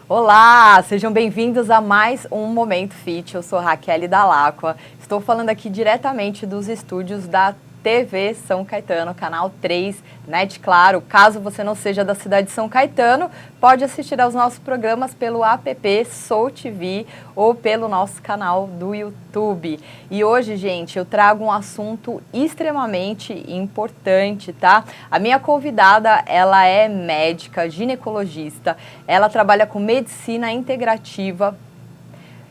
Olá, sejam bem-vindos a mais um Momento Fit. Eu sou Raquel Dalacqua. Estou falando aqui diretamente dos estúdios da TV São Caetano, canal 3, NET Claro. Caso você não seja da cidade de São Caetano, pode assistir aos nossos programas pelo app Sou TV ou pelo nosso canal do YouTube. E hoje, gente, eu trago um assunto extremamente importante, tá? A minha convidada, ela é médica, ginecologista, ela trabalha com medicina integrativa,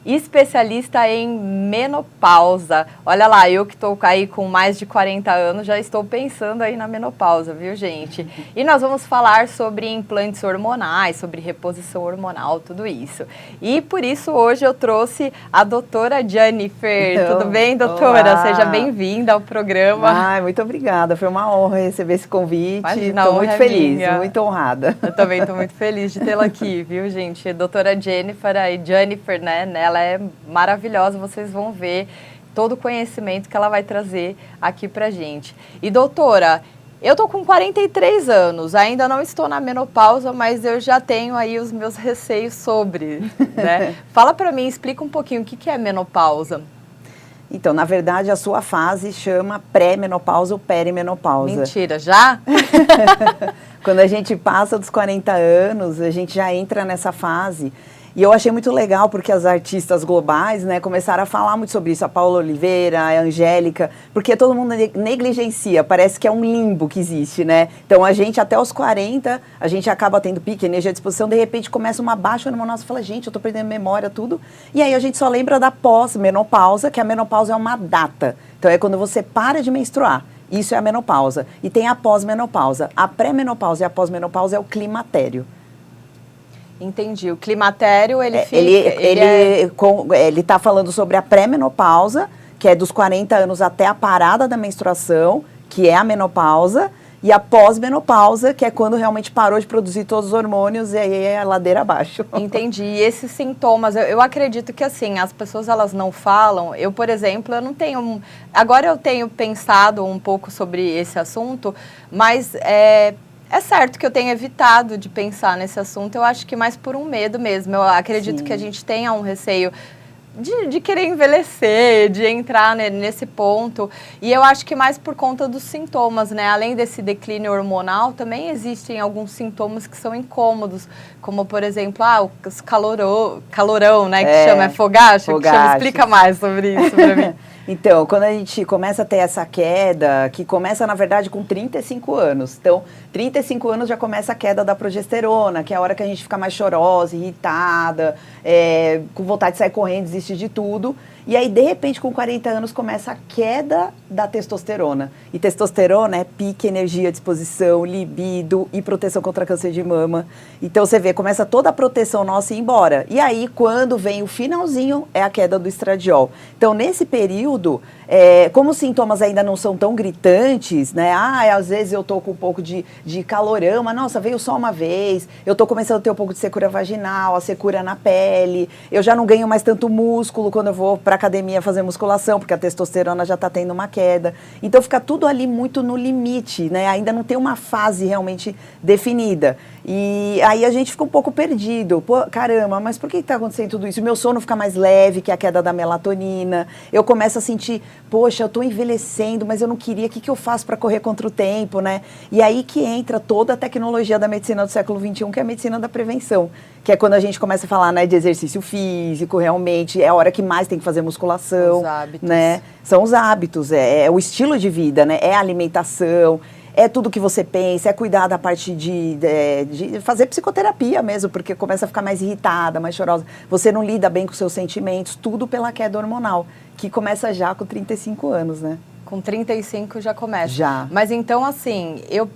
especialista em menopausa. Olha lá, eu que estou aí com mais de 40 anos, já estou pensando aí na menopausa, viu, gente? E nós vamos falar sobre implantes hormonais, sobre reposição hormonal, tudo isso. E por isso hoje eu trouxe a doutora Jennifer. Tudo bem, doutora? Olá. Seja bem-vinda ao programa. Ai, muito obrigada, foi uma honra receber esse convite. Imagina, estou muito feliz, minha. muito honrada. Eu também estou muito feliz de tê-la aqui, viu, gente? Doutora Jennifer, aí Jennifer, né? Ela é maravilhosa, vocês vão ver todo o conhecimento que ela vai trazer aqui pra gente. E doutora, eu tô com 43 anos, ainda não estou na menopausa, mas eu já tenho aí os meus receios sobre, né? Fala pra mim, explica um pouquinho o que é menopausa. Então, na verdade, a sua fase chama pré-menopausa ou perimenopausa. Mentira, já? Quando a gente passa dos 40 anos, a gente já entra nessa fase. E eu achei muito legal porque as artistas globais, né, começaram a falar muito sobre isso, a Paula Oliveira, a Angélica, porque todo mundo negligencia, parece que é um limbo que existe, né? Então a gente até os 40, a gente acaba tendo pique, energia à disposição, de repente começa uma baixa hormonal, você fala, gente, eu tô perdendo memória, tudo. E aí a gente só lembra da pós-menopausa, que a menopausa é uma data. Então é quando você para de menstruar. Isso é a menopausa. E tem a pós-menopausa. A pré-menopausa e a pós-menopausa é o climatério. Entendi. O climatério, ele fica... Ele está falando sobre a pré-menopausa, que é dos 40 anos até a parada da menstruação, que é a menopausa, e a pós-menopausa, que é quando realmente parou de produzir todos os hormônios e aí é a ladeira abaixo. Entendi. E esses sintomas, eu acredito que assim, as pessoas elas não falam. Eu, por exemplo, eu não tenho... Agora eu tenho pensado um pouco sobre esse assunto, mas é certo que eu tenho evitado de pensar nesse assunto, eu acho que mais por um medo mesmo. Eu acredito que a gente tenha um receio de querer envelhecer, de entrar nesse ponto. E eu acho que mais por conta dos sintomas, né? Além desse declínio hormonal, também existem alguns sintomas que são incômodos, como, por exemplo, os calorão, né? Que chama fogacho. Que chama, explica mais sobre isso pra mim. Então, quando a gente começa a ter essa queda, que começa, na verdade, com 35 anos. Então, 35 anos já começa a queda da progesterona, que é a hora que a gente fica mais chorosa, irritada, com vontade de sair correndo, desistir de tudo. E aí, de repente, com 40 anos, começa a queda da testosterona. E testosterona é pique, energia, disposição, libido e proteção contra câncer de mama. Então, você vê, começa toda a proteção nossa ir embora. E aí, quando vem o finalzinho, é a queda do estradiol. Então, nesse período, como os sintomas ainda não são tão gritantes, né? Às vezes eu tô com um pouco de calorão, mas nossa, veio só uma vez. Eu tô começando a ter um pouco de secura vaginal, a secura na pele. Eu já não ganho mais tanto músculo quando eu vou pra academia fazer musculação, porque a testosterona já tá tendo uma queda. Então fica tudo ali muito no limite, né? Ainda não tem uma fase realmente definida. E aí a gente fica um pouco perdido. Pô, caramba, mas por que tá acontecendo tudo isso? O meu sono fica mais leve, que é a queda da melatonina. Eu começo a sentir, poxa, eu tô envelhecendo, mas eu não queria, o que eu faço para correr contra o tempo, né? E aí que entra toda a tecnologia da medicina do século XXI, que é a medicina da prevenção. Que é quando a gente começa a falar, né, de exercício físico, realmente, é a hora que mais tem que fazer musculação. Os hábitos. Né? São os hábitos, é o estilo de vida, né? É a alimentação, é tudo que você pensa, é cuidar da parte de fazer psicoterapia mesmo, porque começa a ficar mais irritada, mais chorosa. Você não lida bem com seus sentimentos, tudo pela queda hormonal, que começa já com 35 anos, né? Com 35 já começa. Já. Mas então, assim, eu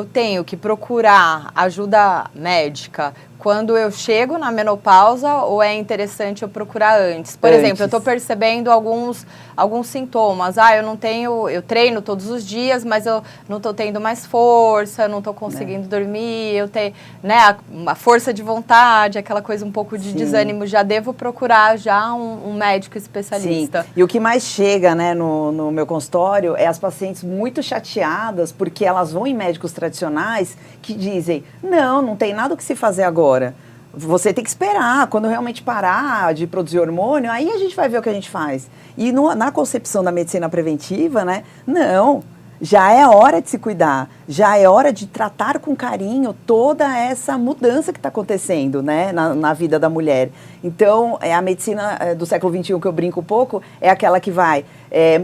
tenho que procurar ajuda médica quando eu chego na menopausa ou é interessante eu procurar antes? Por exemplo, eu estou percebendo alguns sintomas. Eu treino todos os dias, mas eu não estou tendo mais força, não estou conseguindo dormir, eu tenho, né, a força de vontade, aquela coisa um pouco de desânimo. Já devo procurar já um médico especialista. Sim. E o que mais chega, né, no meu consultório é as pacientes muito chateadas porque elas vão em médicos tradicionais que dizem, não tem nada o que se fazer agora. Você tem que esperar, quando realmente parar de produzir hormônio, aí a gente vai ver o que a gente faz. E na concepção da medicina preventiva, né, não, já é hora de se cuidar, já é hora de tratar com carinho toda essa mudança que está acontecendo, né, na vida da mulher. Então, a medicina do século XXI, que eu brinco um pouco, é aquela que vai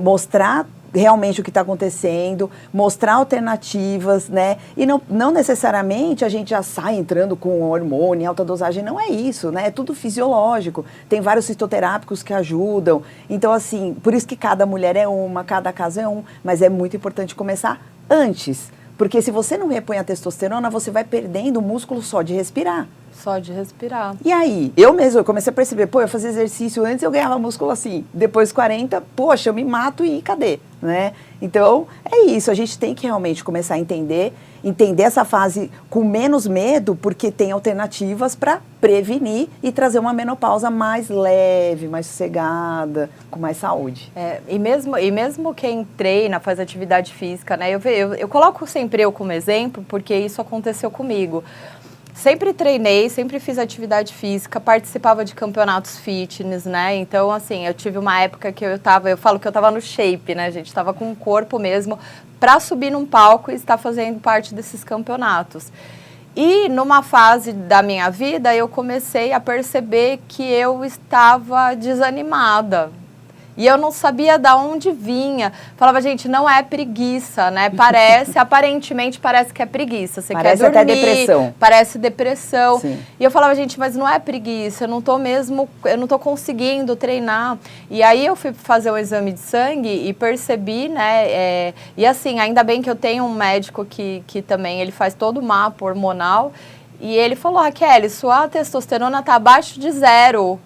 mostrar realmente o que está acontecendo, mostrar alternativas, né? E não necessariamente a gente já sai entrando com hormônio, alta dosagem, não é isso, né? É tudo fisiológico. Tem vários fitoterápicos que ajudam. Então, assim, por isso que cada mulher é uma, cada caso é um, mas é muito importante começar antes. Porque se você não repõe a testosterona, você vai perdendo o músculo só de respirar. Só de respirar. E aí, eu comecei a perceber, eu fazia exercício antes, eu ganhava músculo assim. Depois 40, poxa, eu me mato e cadê? Né? Então, é isso, a gente tem que realmente começar a entender essa fase com menos medo, porque tem alternativas para prevenir e trazer uma menopausa mais leve, mais sossegada, com mais saúde. E mesmo quem treina, faz atividade física, né? Eu coloco sempre eu como exemplo, porque isso aconteceu comigo. Sempre treinei, sempre fiz atividade física, participava de campeonatos fitness, né? Então, assim, eu tive uma época que eu falo que eu tava no shape, né, gente? Tava com o corpo mesmo para subir num palco e estar fazendo parte desses campeonatos. E numa fase da minha vida, eu comecei a perceber que eu estava desanimada. E eu não sabia de onde vinha. Falava, gente, não é preguiça, né? Aparentemente parece que é preguiça. Você quer dormir, até depressão. Parece depressão. Sim. E eu falava, gente, mas não é preguiça, eu não tô conseguindo treinar. E aí eu fui fazer um exame de sangue e percebi, né? E assim, ainda bem que eu tenho um médico que também, ele faz todo o mapa hormonal. E ele falou, Raquel, sua testosterona tá abaixo de 0.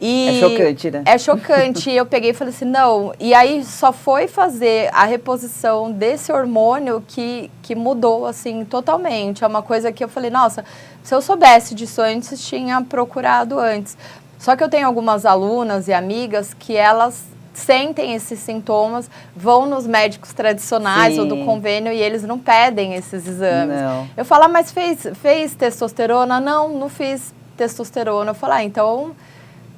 É chocante, né? É chocante. E eu peguei e falei assim, não. E aí só foi fazer a reposição desse hormônio que mudou, assim, totalmente. É uma coisa que eu falei, nossa, se eu soubesse disso antes, tinha procurado antes. Só que eu tenho algumas alunas e amigas que elas sentem esses sintomas, vão nos médicos tradicionais Sim. ou do convênio e eles não pedem esses exames. Não. Eu falo, mas fez testosterona? Não fiz testosterona. Eu falo, então...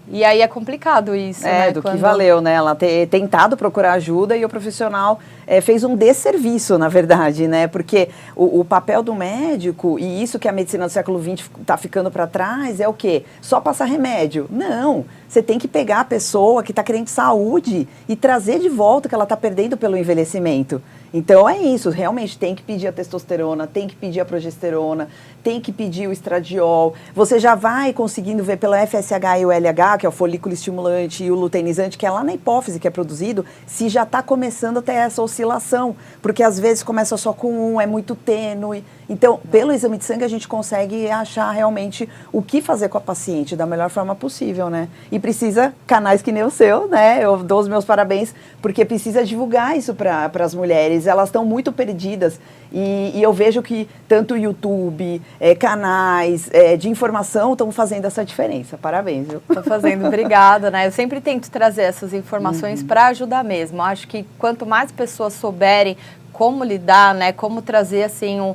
E aí é complicado isso, né? Do que valeu, né? Ela ter tentado procurar ajuda e o profissional fez um desserviço, na verdade, né? Porque o papel do médico, e isso que a medicina do século XX está ficando para trás, é o quê? Só passar remédio. Não, você tem que pegar a pessoa que está querendo saúde e trazer de volta o que ela está perdendo pelo envelhecimento. Então é isso, realmente tem que pedir a testosterona, tem que pedir a progesterona, tem que pedir o estradiol. Você já vai conseguindo ver pelo FSH e o LH, que é o folículo estimulante, e o luteinizante, que é lá na hipófise que é produzido, se já está começando a ter essa oscilação. Porque às vezes começa só com um, é muito tênue. Então, pelo exame de sangue, a gente consegue achar realmente o que fazer com a paciente da melhor forma possível, né? E precisa canais que nem o seu, né? Eu dou os meus parabéns, porque precisa divulgar isso para as mulheres. Elas estão muito perdidas e eu vejo que tanto o YouTube, canais de informação estão fazendo essa diferença. Parabéns, viu? Estou fazendo, obrigada, né? Eu sempre tento trazer essas informações para ajudar mesmo. Acho que quanto mais pessoas souberem como lidar, né, como trazer assim um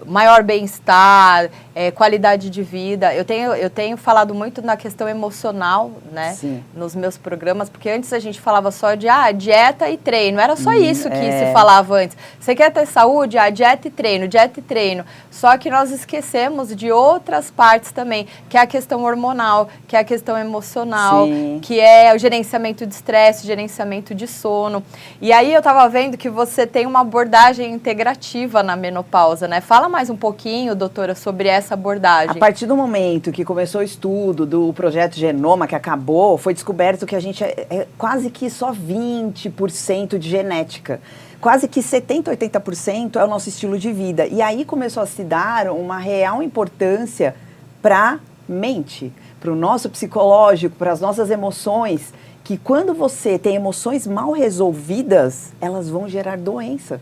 maior bem-estar, qualidade de vida. Eu tenho falado muito na questão emocional, né, Sim. nos meus programas, porque antes a gente falava só de dieta e treino. Era só isso que se falava antes. Você quer ter saúde? Dieta e treino, dieta e treino. Só que nós esquecemos de outras partes também, que é a questão hormonal, que é a questão emocional, Sim. que é o gerenciamento de estresse, gerenciamento de sono. E aí eu estava vendo que você tem uma abordagem integrativa na menopausa, né? Fala mais um pouquinho, doutora, sobre essa abordagem. A partir do momento que começou o estudo do projeto Genoma, que acabou, foi descoberto que a gente é quase que só 20% de genética. Quase que 70%, 80% é o nosso estilo de vida. E aí começou a se dar uma real importância para a mente, para o nosso psicológico, para as nossas emoções, que quando você tem emoções mal resolvidas, elas vão gerar doença.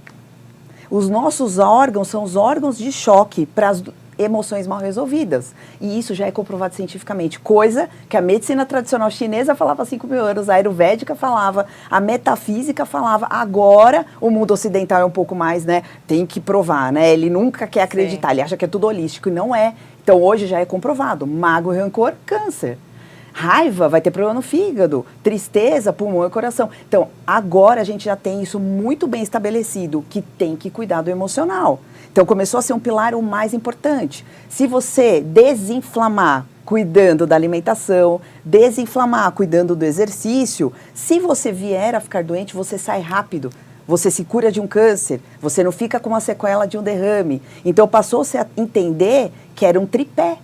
Os nossos órgãos são os órgãos de choque para as emoções mal resolvidas. E isso já é comprovado cientificamente. Coisa que a medicina tradicional chinesa falava há 5.000 anos, a ayurvédica falava, a metafísica falava. Agora, o mundo ocidental é um pouco mais, né? Tem que provar, né? Ele nunca quer acreditar, ele acha que é tudo holístico. E não é. Então hoje já é comprovado, mágoa e rancor, câncer. Raiva vai ter problema no fígado, tristeza, pulmão e coração. Então, agora a gente já tem isso muito bem estabelecido, que tem que cuidar do emocional. Então, começou a ser um pilar o mais importante. Se você desinflamar cuidando da alimentação, desinflamar cuidando do exercício, se você vier a ficar doente, você sai rápido. Você se cura de um câncer, você não fica com uma sequela de um derrame. Então, passou-se a entender que era um tripé.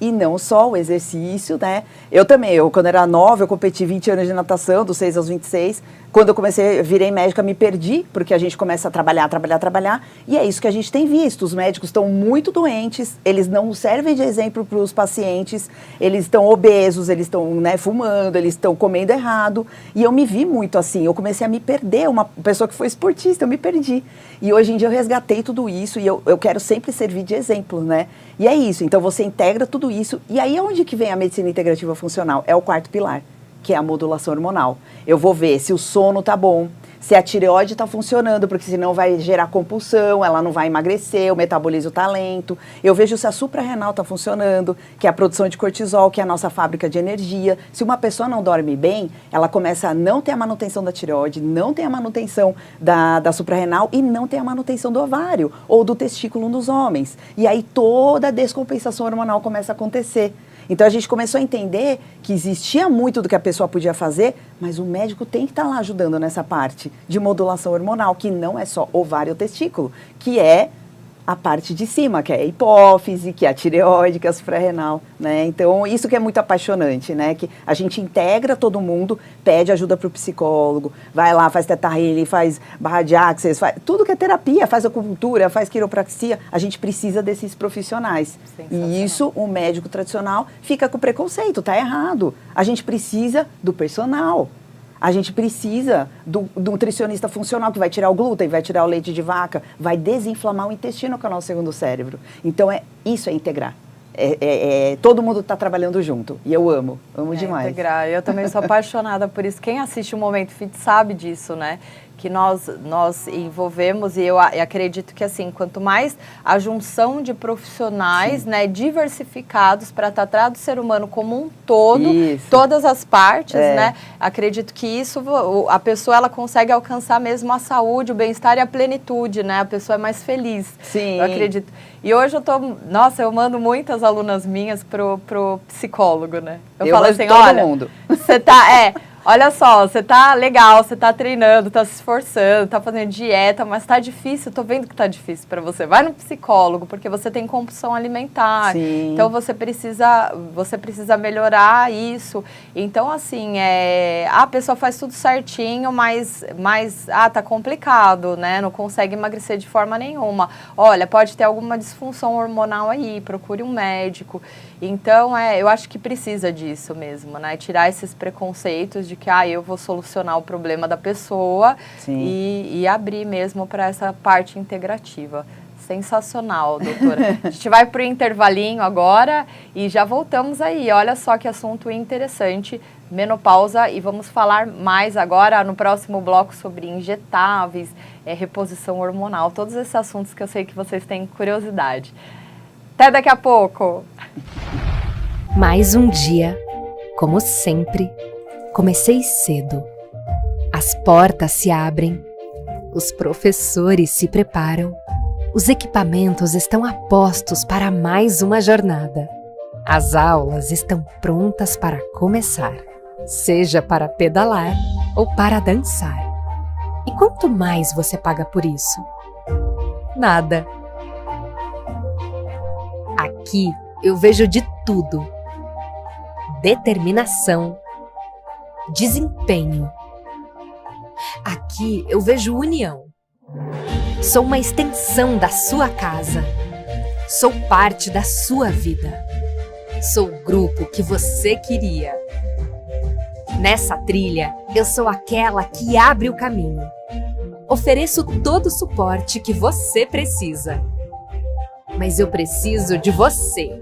E não só o exercício, né? Eu também, quando era nova, eu competi 20 anos de natação, dos 6 aos 26. Quando eu comecei, virei médica, me perdi, porque a gente começa a trabalhar, e é isso que a gente tem visto. Os médicos estão muito doentes, eles não servem de exemplo para os pacientes, eles estão obesos, eles estão, né, fumando, eles estão comendo errado. E eu me vi muito assim, eu comecei a me perder, uma pessoa que foi esportista, eu me perdi. E hoje em dia eu resgatei tudo isso e eu quero sempre servir de exemplo, né? E é isso, então você integra tudo isso, e aí onde que vem a medicina integrativa funcional? É o quarto pilar, que é a modulação hormonal. Eu vou ver se o sono tá bom, se a tireoide está funcionando, porque senão vai gerar compulsão, ela não vai emagrecer, o metabolismo está lento. Eu vejo se a suprarrenal está funcionando, que é a produção de cortisol, que é a nossa fábrica de energia. Se uma pessoa não dorme bem, ela começa a não ter a manutenção da tireoide, não ter a manutenção da suprarrenal e não ter a manutenção do ovário ou do testículo nos homens. E aí toda a descompensação hormonal começa a acontecer. Então a gente começou a entender que existia muito do que a pessoa podia fazer, mas o médico tem que estar lá ajudando nessa parte de modulação hormonal, que não é só ovário ou testículo, que é a parte de cima, que é a hipófise, que é a tireoide, que é a suprarrenal, né? Então, isso que é muito apaixonante, né? Que a gente integra todo mundo, pede ajuda para o psicólogo, vai lá, faz teta healing, faz barra de axis, faz tudo que é terapia, faz acupuntura, faz quiropraxia, a gente precisa desses profissionais. E isso, o médico tradicional fica com preconceito, tá errado. A gente precisa do personal. A gente precisa do nutricionista funcional que vai tirar o glúten, vai tirar o leite de vaca, vai desinflamar o intestino, que é o nosso segundo cérebro. Então, isso é integrar. Todo mundo está trabalhando junto. E eu amo demais. Integrar. Eu também sou apaixonada por isso. Quem assiste o Momento Fit sabe disso, né? Que nós envolvemos, e eu acredito que, assim, quanto mais a junção de profissionais, né, diversificados para tratar do ser humano como um todo, todas as partes, né, acredito que isso, a pessoa, ela consegue alcançar mesmo a saúde, o bem-estar e a plenitude, né, a pessoa é mais feliz. Sim. Eu acredito. E hoje eu mando muitas alunas minhas pro psicólogo, né. Eu falo assim, olha, você tá, olha só, você tá legal, você tá treinando, tá se esforçando, tá fazendo dieta, mas tá difícil, tô vendo que tá difícil para você. Vai no psicólogo, porque você tem compulsão alimentar. Sim. Então você precisa melhorar isso. Então, assim, a pessoa faz tudo certinho, mas tá complicado, né? Não consegue emagrecer de forma nenhuma. Olha, pode ter alguma disfunção hormonal aí, procure um médico. Então, eu acho que precisa disso mesmo, né? Tirar esses preconceitos de que eu vou solucionar o problema da pessoa e abrir mesmo para essa parte integrativa. Sensacional, doutora. A gente vai para o intervalinho agora e já voltamos aí. Olha só que assunto interessante, menopausa, e vamos falar mais agora no próximo bloco sobre injetáveis, reposição hormonal, todos esses assuntos que eu sei que vocês têm curiosidade. Até daqui a pouco! Mais um dia, como sempre, comecei cedo. As portas se abrem, os professores se preparam, os equipamentos estão a postos para mais uma jornada. As aulas estão prontas para começar, seja para pedalar ou para dançar. E quanto mais você paga por isso? Nada. Aqui eu vejo de tudo: determinação, desempenho. Aqui eu vejo união. Sou uma extensão da sua casa. Sou parte da sua vida. Sou o grupo que você queria. Nessa trilha, eu sou aquela que abre o caminho. Ofereço todo o suporte que você precisa. Mas eu preciso de você.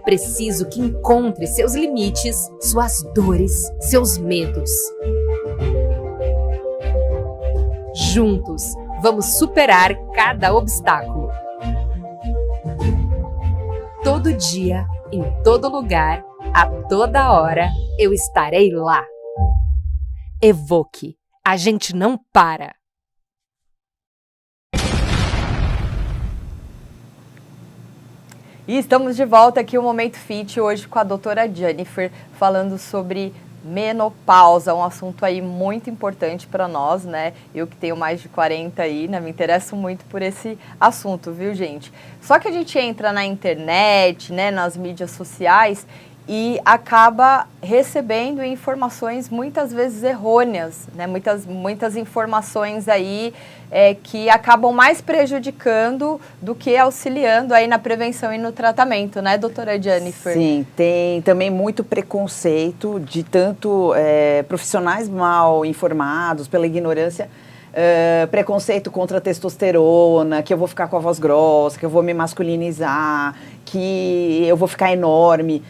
Preciso que encontre seus limites, suas dores, seus medos. Juntos, vamos superar cada obstáculo. Todo dia, em todo lugar, a toda hora, eu estarei lá. Evoque. A gente não para. E estamos de volta aqui, o Momento Fit, hoje com a doutora Jennifer, falando sobre menopausa, um assunto aí muito importante para nós, né? Eu que tenho mais de 40 aí, né? Me interesso muito por esse assunto, viu, gente? Só que a gente entra na internet, né, nas mídias sociais e acaba recebendo informações muitas vezes errôneas, né? Muitas informações aí que acabam mais prejudicando do que auxiliando aí na prevenção e no tratamento, né, doutora Jennifer? Sim, tem também muito preconceito de tanto profissionais mal informados pela ignorância, preconceito contra a testosterona, que eu vou ficar com a voz grossa, que eu vou me masculinizar, que eu vou ficar enorme.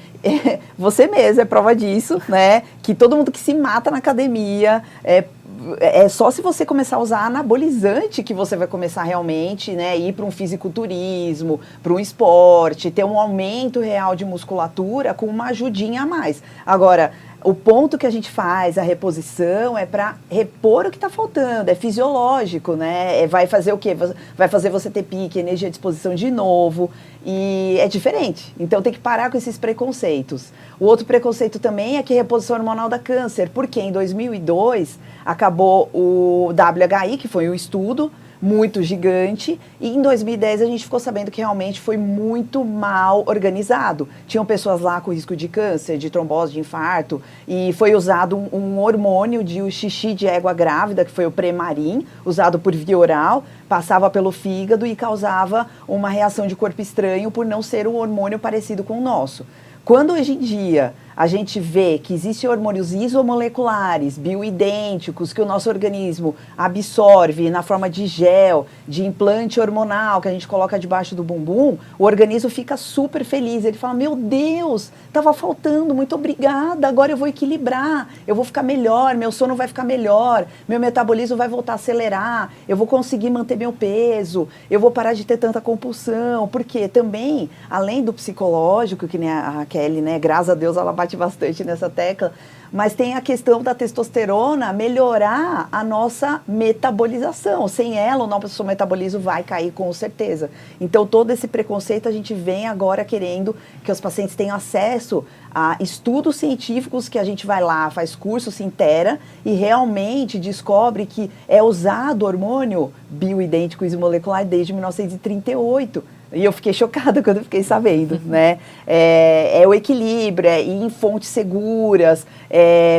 Você mesmo é prova disso, né? Que todo mundo que se mata na academia é só se você começar a usar anabolizante que você vai começar realmente, né, ir para um fisiculturismo, para um esporte, ter um aumento real de musculatura com uma ajudinha a mais. Agora, o ponto que a gente faz, a reposição, é para repor o que está faltando, é fisiológico, né? Vai fazer o quê? Vai fazer você ter pique, energia à disposição de novo, e é diferente. Então tem que parar com esses preconceitos. O outro preconceito também é que reposição hormonal dá câncer, porque em 2002 acabou o WHI, que foi um estudo muito gigante, e em 2010 a gente ficou sabendo que realmente foi muito mal organizado. Tinham pessoas lá com risco de câncer, de trombose, de infarto, e foi usado um hormônio de xixi de égua grávida, que foi o Premarin, usado por via oral, passava pelo fígado e causava uma reação de corpo estranho por não ser um hormônio parecido com o nosso. Quando hoje em dia a gente vê que existem hormônios isomoleculares, bioidênticos, que o nosso organismo absorve na forma de gel, de implante hormonal, que a gente coloca debaixo do bumbum, o organismo fica super feliz. Ele fala, meu Deus, estava faltando, muito obrigada, agora eu vou equilibrar, eu vou ficar melhor, meu sono vai ficar melhor, meu metabolismo vai voltar a acelerar, eu vou conseguir manter meu peso, eu vou parar de ter tanta compulsão, porque também, além do psicológico, que nem a Kelly, né, graças a Deus ela bate bastante nessa tecla, mas tem a questão da testosterona melhorar a nossa metabolização. Sem ela, o nosso metabolismo vai cair com certeza. Então, todo esse preconceito a gente vem agora querendo que os pacientes tenham acesso a estudos científicos, que a gente vai lá, faz curso, se inteira e realmente descobre que é usado hormônio bioidêntico isomolecular desde 1938. E eu fiquei chocada quando eu fiquei sabendo, né? É o equilíbrio, é ir em fontes seguras,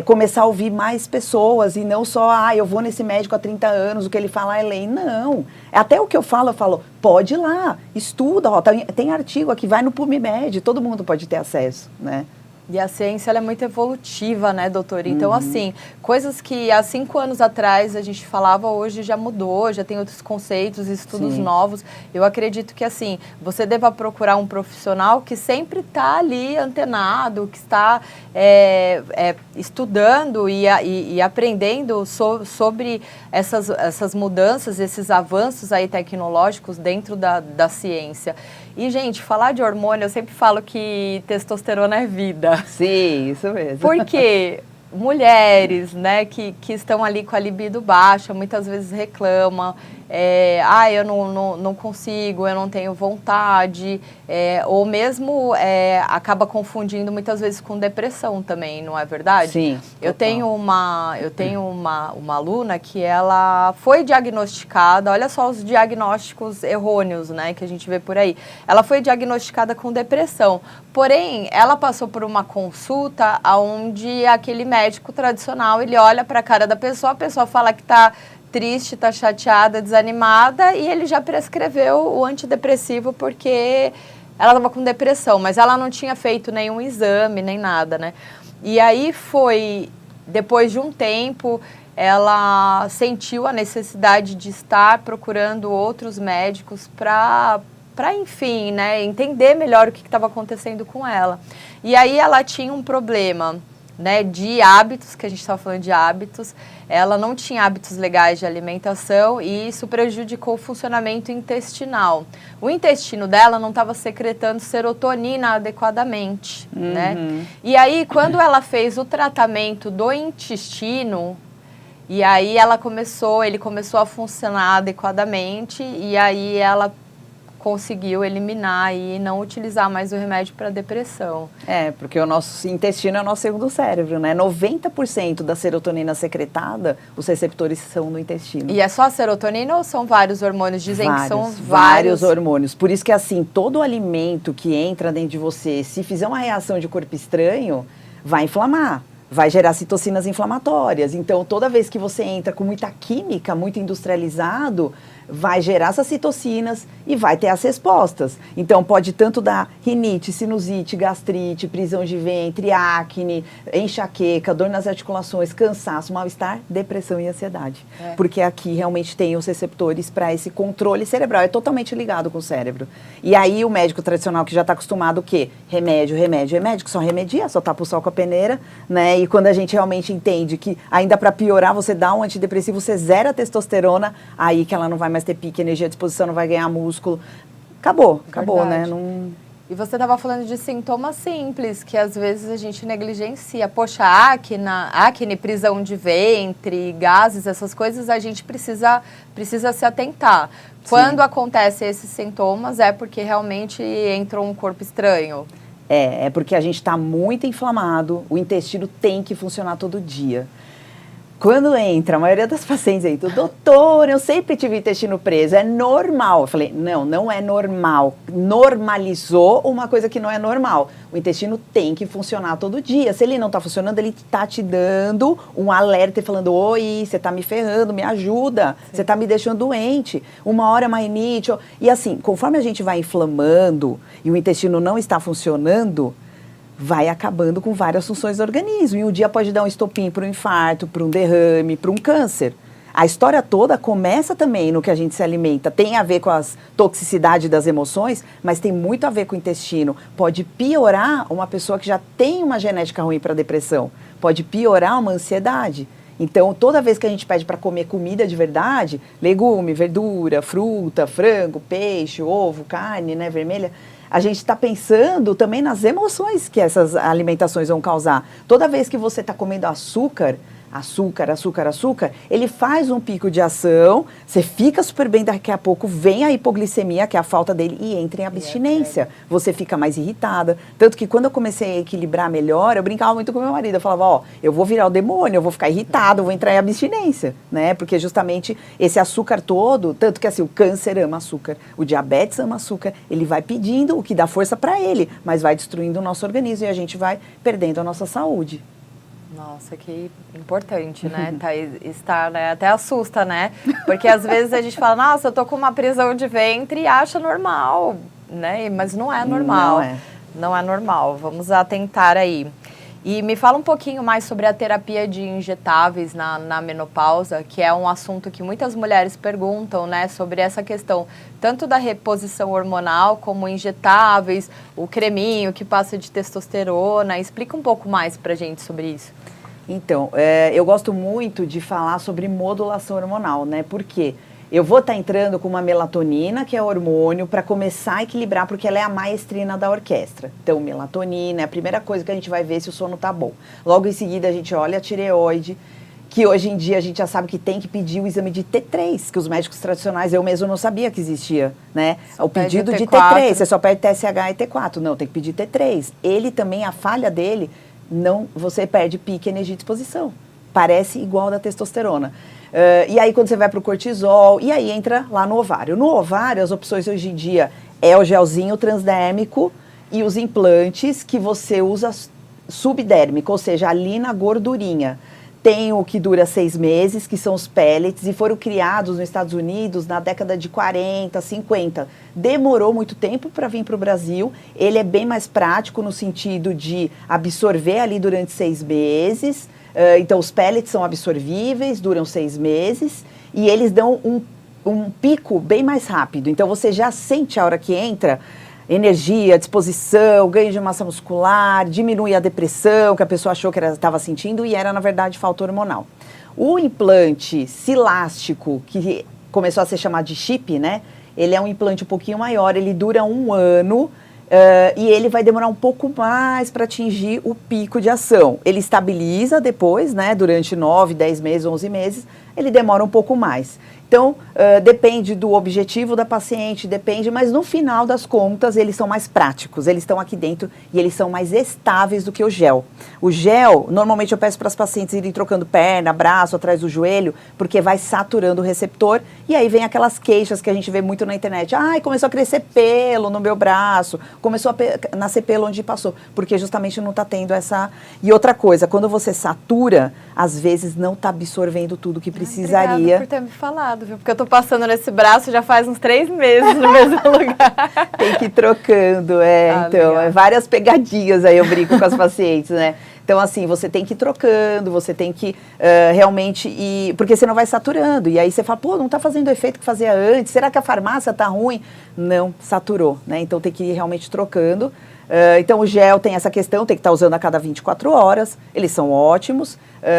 começar a ouvir mais pessoas e não só, eu vou nesse médico há 30 anos, o que ele fala é lei. Não. Até o que eu falo, pode ir lá, estuda, tem artigo aqui, vai no PubMed, todo mundo pode ter acesso, né? E a ciência ela é muito evolutiva, né, doutora? Então, assim, coisas que há 5 anos atrás a gente falava, hoje já mudou, já tem outros conceitos, estudos novos. Eu acredito que, assim, você deva procurar um profissional que sempre está ali antenado, que está estudando e aprendendo sobre essas mudanças, esses avanços aí tecnológicos dentro da ciência. E, gente, falar de hormônio, eu sempre falo que testosterona é vida. Sim, isso mesmo. Porque mulheres, né, que estão ali com a libido baixa, muitas vezes reclamam, eu não consigo, eu não tenho vontade, ou mesmo acaba confundindo muitas vezes com depressão também, não é verdade? Sim. Eu tenho uma aluna que ela foi diagnosticada, olha só os diagnósticos errôneos, né, que a gente vê por aí. Ela foi diagnosticada com depressão, porém, ela passou por uma consulta onde aquele médico tradicional, ele olha para a cara da pessoa, a pessoa fala que está triste, está chateada, desanimada, e ele já prescreveu o antidepressivo porque ela estava com depressão, mas ela não tinha feito nenhum exame, nem nada, né? E aí depois de um tempo, ela sentiu a necessidade de estar procurando outros médicos para enfim, né, entender melhor o que estava acontecendo com ela. E aí ela tinha um problema né, de hábitos, que a gente estava falando de hábitos, ela não tinha hábitos legais de alimentação e isso prejudicou o funcionamento intestinal. O intestino dela não estava secretando serotonina adequadamente, né? E aí, quando ela fez o tratamento do intestino, e aí ele começou a funcionar adequadamente e aí ela conseguiu eliminar e não utilizar mais o remédio para depressão. Porque o nosso intestino é o nosso segundo cérebro, né? 90% da serotonina secretada, os receptores são no intestino. E é só a serotonina ou são vários hormônios? Dizem que são vários hormônios. Por isso que, assim, todo alimento que entra dentro de você, se fizer uma reação de corpo estranho, vai inflamar. Vai gerar citocinas inflamatórias. Então, toda vez que você entra com muita química, muito industrializado, vai gerar essas citocinas e vai ter as respostas. Então, pode tanto dar rinite, sinusite, gastrite, prisão de ventre, acne, enxaqueca, dor nas articulações, cansaço, mal-estar, depressão e ansiedade. Porque aqui realmente tem os receptores para esse controle cerebral. É totalmente ligado com o cérebro. E aí, o médico tradicional que já está acostumado o quê? Remédio, que só remedia, só tapa o sol com a peneira, né? E quando a gente realmente entende que ainda para piorar, você dá um antidepressivo, você zera a testosterona, aí que ela não vai mais ter pique, energia, disposição, não vai ganhar músculo. Acabou, né? Não... E você estava falando de sintomas simples, que às vezes a gente negligencia. Poxa, acne, prisão de ventre, gases, essas coisas, a gente precisa se atentar. Quando acontecem esses sintomas, é porque realmente entrou um corpo estranho. É porque a gente está muito inflamado, o intestino tem que funcionar todo dia. Quando entra, a maioria das pacientes aí, doutor, eu sempre tive o intestino preso, é normal. Eu falei, não é normal. Normalizou uma coisa que não é normal. O intestino tem que funcionar todo dia. Se ele não está funcionando, ele está te dando um alerta e falando, oi, você está me ferrando, me ajuda, você está me deixando doente. Uma hora é uma rinite. E assim, conforme a gente vai inflamando e o intestino não está funcionando, vai acabando com várias funções do organismo. E um dia pode dar um estopim para um infarto, para um derrame, para um câncer. A história toda começa também no que a gente se alimenta. Tem a ver com a toxicidade das emoções, mas tem muito a ver com o intestino. Pode piorar uma pessoa que já tem uma genética ruim para depressão. Pode piorar uma ansiedade. Então, toda vez que a gente pede para comer comida de verdade, legume, verdura, fruta, frango, peixe, ovo, carne, né, vermelha, a gente está pensando também nas emoções que essas alimentações vão causar. Toda vez que você está comendo açúcar, ele faz um pico de ação, você fica super bem, daqui a pouco vem a hipoglicemia, que é a falta dele, e entra em abstinência. Você fica mais irritada. Tanto que quando eu comecei a equilibrar melhor, eu brincava muito com meu marido. Eu falava, eu vou virar o demônio, eu vou ficar irritada, eu vou entrar em abstinência, né? Porque justamente esse açúcar todo, tanto que assim, o câncer ama açúcar, o diabetes ama açúcar, ele vai pedindo o que dá força para ele, mas vai destruindo o nosso organismo e a gente vai perdendo a nossa saúde. Nossa, que importante, né? Estar, né? Até assusta, né? Porque às vezes a gente fala, nossa, eu tô com uma prisão de ventre e acha normal, né? Mas não é normal. Não é normal. Vamos atentar aí. E me fala um pouquinho mais sobre a terapia de injetáveis na menopausa, que é um assunto que muitas mulheres perguntam, né? Sobre essa questão, tanto da reposição hormonal, como injetáveis, o creminho que passa de testosterona. Explica um pouco mais pra gente sobre isso. Então, eu gosto muito de falar sobre modulação hormonal, né? Por quê? Eu vou estar entrando com uma melatonina, que é hormônio, para começar a equilibrar, porque ela é a maestrina da orquestra. Então, melatonina é a primeira coisa que a gente vai ver se o sono tá bom. Logo em seguida, a gente olha a tireoide, que hoje em dia a gente já sabe que tem que pedir o exame de T3, que os médicos tradicionais, eu mesmo não sabia que existia, né? O pedido de T3, você só pede TSH e T4. Não, tem que pedir T3. Ele também, a falha dele, você perde pique, energia e disposição. Parece igual da testosterona. E aí, quando você vai para o cortisol, e aí entra lá no ovário. No ovário, as opções hoje em dia é o gelzinho transdérmico e os implantes que você usa subdérmico, ou seja, ali na gordurinha. Tem o que dura 6 meses, que são os pellets, e foram criados nos Estados Unidos na década de 40, 50. Demorou muito tempo para vir para o Brasil. Ele é bem mais prático no sentido de absorver ali durante 6 meses. Então, os pellets são absorvíveis, duram 6 meses, e eles dão um pico bem mais rápido. Então, você já sente a hora que entra, energia, disposição, ganho de massa muscular, diminui a depressão que a pessoa achou que estava sentindo e era, na verdade, falta hormonal. O implante cilástico, que começou a ser chamado de chip, né? Ele é um implante um pouquinho maior, ele dura 1 ano e ele vai demorar um pouco mais para atingir o pico de ação. Ele estabiliza depois, né? Durante 9, 10 meses, 11 meses, ele demora um pouco mais. Então, depende do objetivo da paciente, depende, mas no final das contas, eles são mais práticos, eles estão aqui dentro e eles são mais estáveis do que o gel. O gel, normalmente eu peço para as pacientes irem trocando perna, braço, atrás do joelho, porque vai saturando o receptor e aí vem aquelas queixas que a gente vê muito na internet. Ai, começou a crescer pelo no meu braço, começou a nascer pelo onde passou, porque justamente não está tendo essa... E outra coisa, quando você satura, às vezes não está absorvendo tudo que precisaria. Obrigada por ter me falado, viu? Porque eu tô passando nesse braço já faz uns 3 meses no mesmo lugar. Tem que ir trocando, então, legal. Várias pegadinhas aí eu brinco com as pacientes, né? Então, assim, você tem que ir trocando, você tem que realmente ir... Porque você não vai saturando, e aí você fala, pô, não tá fazendo o efeito que fazia antes, será que a farmácia tá ruim? Não, saturou, né? Então tem que ir realmente trocando. Então o gel tem essa questão, tem que estar usando a cada 24 horas, eles são ótimos,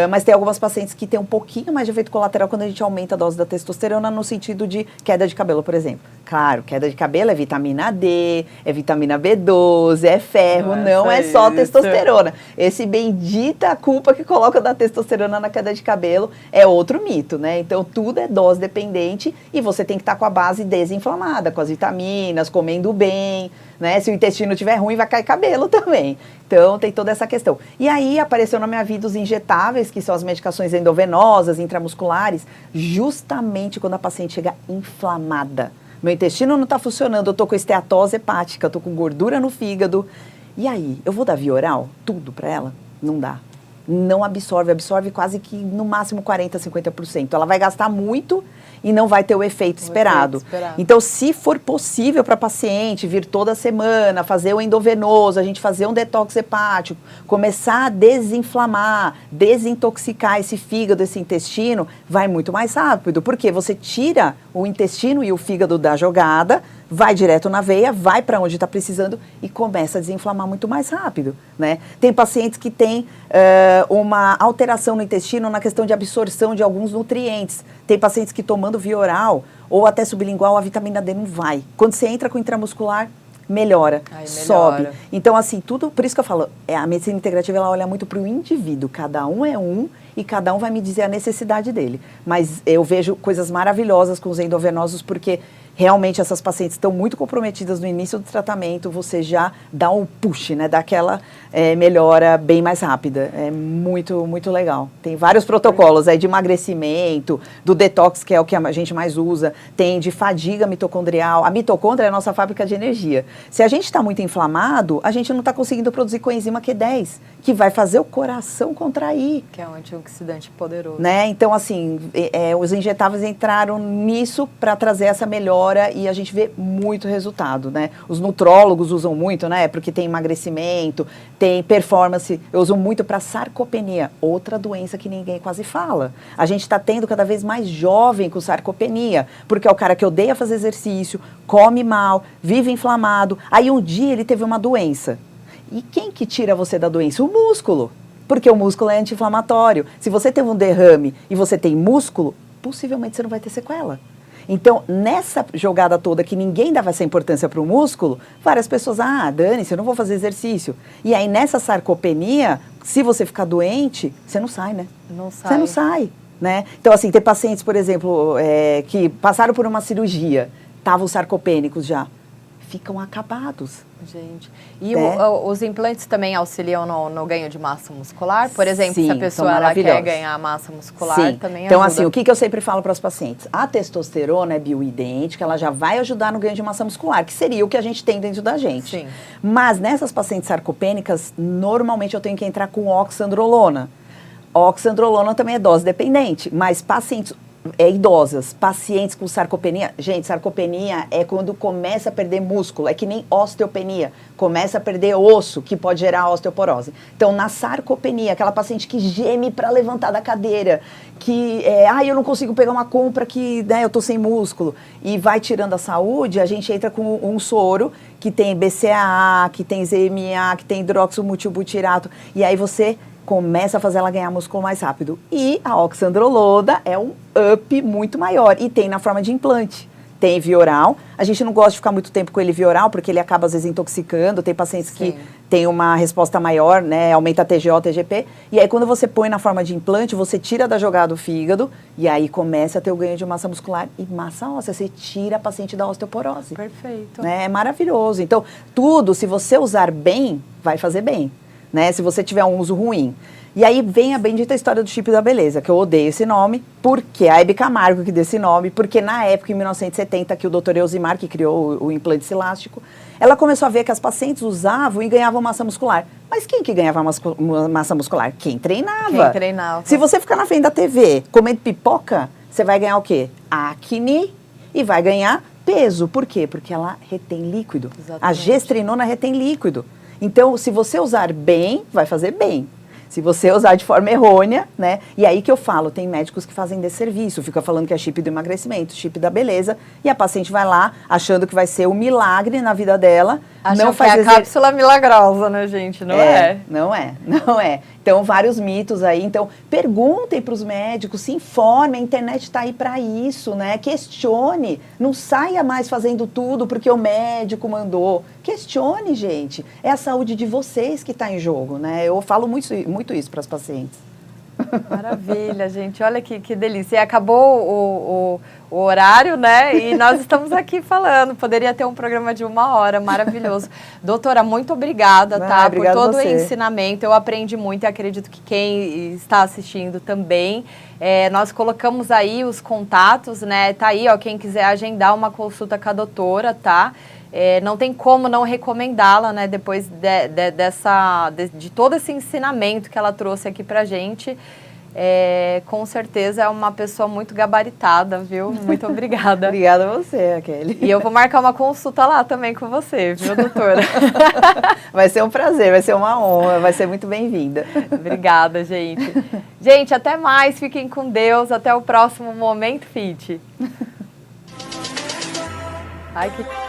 mas tem algumas pacientes que têm um pouquinho mais de efeito colateral quando a gente aumenta a dose da testosterona no sentido de queda de cabelo, por exemplo. Claro, queda de cabelo é vitamina D, é vitamina B12, é ferro, não é só testosterona. Esse bendita culpa que coloca da testosterona na queda de cabelo é outro mito, né? Então tudo é dose dependente e você tem que estar com a base desinflamada, com as vitaminas, comendo bem, né? Se o intestino estiver ruim, vai cair cabelo também. Então, tem toda essa questão. E aí, apareceu na minha vida os injetáveis, que são as medicações endovenosas, intramusculares, justamente quando a paciente chega inflamada. Meu intestino não está funcionando, eu estou com esteatose hepática, eu estou com gordura no fígado. E aí, eu vou dar via oral? Tudo para ela? Não dá. Não absorve quase que no máximo 40%, 50%. Ela vai gastar muito e não vai ter o efeito esperado. Então, se for possível para a paciente vir toda semana, fazer o endovenoso, a gente fazer um detox hepático, começar a desinflamar, desintoxicar esse fígado, esse intestino, vai muito mais rápido. Porque você tira o intestino e o fígado da jogada, vai direto na veia, vai para onde está precisando e começa a desinflamar muito mais rápido, né? Tem pacientes que têm uma alteração no intestino na questão de absorção de alguns nutrientes. Tem pacientes que tomando via oral ou até sublingual, a vitamina D não vai. Quando você entra com intramuscular, melhora, sobe. Então, assim, tudo, por isso que eu falo, a medicina integrativa, ela olha muito para o indivíduo, cada um é um e cada um vai me dizer a necessidade dele. Mas eu vejo coisas maravilhosas com os endovenosos, porque realmente essas pacientes estão muito comprometidas no início do tratamento, você já dá um push, né, dá aquela melhora bem mais rápida. É muito, muito legal. Tem vários protocolos aí de emagrecimento, do detox, que é o que a gente mais usa, tem de fadiga mitocondrial. A mitocôndria é a nossa fábrica de energia. Se a gente está muito inflamado, a gente não está conseguindo produzir coenzima Q10, que vai fazer o coração contrair. Que é um antioxidante poderoso. Né? Então, assim, os injetáveis entraram nisso para trazer essa melhora e a gente vê muito resultado, né? Os nutrólogos usam muito, né? Porque tem emagrecimento, tem performance. Eu uso muito para sarcopenia, outra doença que ninguém quase fala. A gente está tendo cada vez mais jovem com sarcopenia, porque é o cara que odeia fazer exercício, come mal, vive inflamado. Aí um dia ele teve uma doença. E quem que tira você da doença? O músculo. Porque o músculo é anti-inflamatório. Se você teve um derrame e você tem músculo, possivelmente você não vai ter sequela. Então, nessa jogada toda que ninguém dava essa importância para o músculo, várias pessoas, dane-se, eu não vou fazer exercício. E aí, nessa sarcopenia, se você ficar doente, você não sai, né? Não sai. Você não sai, né? Então, assim, tem pacientes, por exemplo, que passaram por uma cirurgia, estavam sarcopênicos já, ficam acabados. Gente, e os implantes também auxiliam no ganho de massa muscular? Por exemplo, Sim, se a pessoa ela quer ganhar massa muscular, Sim. também então, ajuda. assim, o que eu sempre falo para os pacientes? A testosterona é bioidêntica, ela já vai ajudar no ganho de massa muscular, que seria o que a gente tem dentro da gente. Sim. Mas nessas pacientes sarcopênicas, normalmente eu tenho que entrar com oxandrolona. Oxandrolona também é dose dependente, mas pacientes idosas, pacientes com sarcopenia. Gente, sarcopenia é quando começa a perder músculo, é que nem osteopenia, começa a perder osso, que pode gerar osteoporose. Então, na sarcopenia, aquela paciente que geme para levantar da cadeira, que, eu não consigo pegar uma compra que, né, eu tô sem músculo, e vai tirando a saúde, a gente entra com um soro que tem BCAA, que tem ZMA, que tem hidroxilmetilbutirato, e aí você começa a fazer ela ganhar músculo mais rápido. E a oxandrolona é um up muito maior. E tem na forma de implante. Tem via oral. A gente não gosta de ficar muito tempo com ele via oral, porque ele acaba, às vezes, intoxicando. Tem pacientes que têm uma resposta maior, né? Aumenta a TGO, TGP. E aí, quando você põe na forma de implante, você tira da jogada o fígado. E aí, começa a ter o ganho de massa muscular e massa óssea. Você tira a paciente da osteoporose. Perfeito. Né? É maravilhoso. Então, tudo, se você usar bem, vai fazer bem. Né, se você tiver um uso ruim. E aí vem a bendita história do chip da beleza, que eu odeio esse nome, porque a Hebe Camargo que deu esse nome, porque na época, em 1970, que o Dr. Elzimar, que criou o implante elástico, ela começou a ver que as pacientes usavam e ganhavam massa muscular. Mas quem que ganhava massa muscular? Quem treinava. Quem treinava. Se você ficar na frente da TV comendo pipoca, você vai ganhar o quê? Acne e vai ganhar peso. Por quê? Porque ela retém líquido. Exatamente. A gestrinona retém líquido. Então, se você usar bem, vai fazer bem. Se você usar de forma errônea, né? E aí que eu falo, tem médicos que fazem desserviço, fica falando que é chip do emagrecimento, chip da beleza, e a paciente vai lá achando que vai ser um milagre na vida dela. Acham não que faz é a cápsula milagrosa, né, gente? Não é. Não é. Então, vários mitos aí. Então, perguntem para os médicos, se informem, a internet está aí para isso, né? Questione, não saia mais fazendo tudo porque o médico mandou. Questione, gente. É a saúde de vocês que está em jogo, né? Eu falo muito isso para as pacientes. Maravilha, gente. Olha que delícia. E acabou o horário, né? E nós estamos aqui falando. Poderia ter um programa de 1 hora, maravilhoso. Doutora, muito obrigada, tá? Obrigada por todo você. o ensinamento. Eu aprendi muito e acredito que quem está assistindo também. Nós colocamos aí os contatos, né? Tá aí, ó, quem quiser agendar uma consulta com a doutora, tá? Não tem como não recomendá-la, né, depois de todo esse ensinamento que ela trouxe aqui pra gente. Com certeza é uma pessoa muito gabaritada, viu? Muito obrigada. Obrigada a você, Kelly. E eu vou marcar uma consulta lá também com você, viu, doutora? Vai ser um prazer, vai ser uma honra, vai ser muito bem-vinda. Obrigada, gente. Gente, até mais, fiquem com Deus, até o próximo Momento Fit. Ai, que...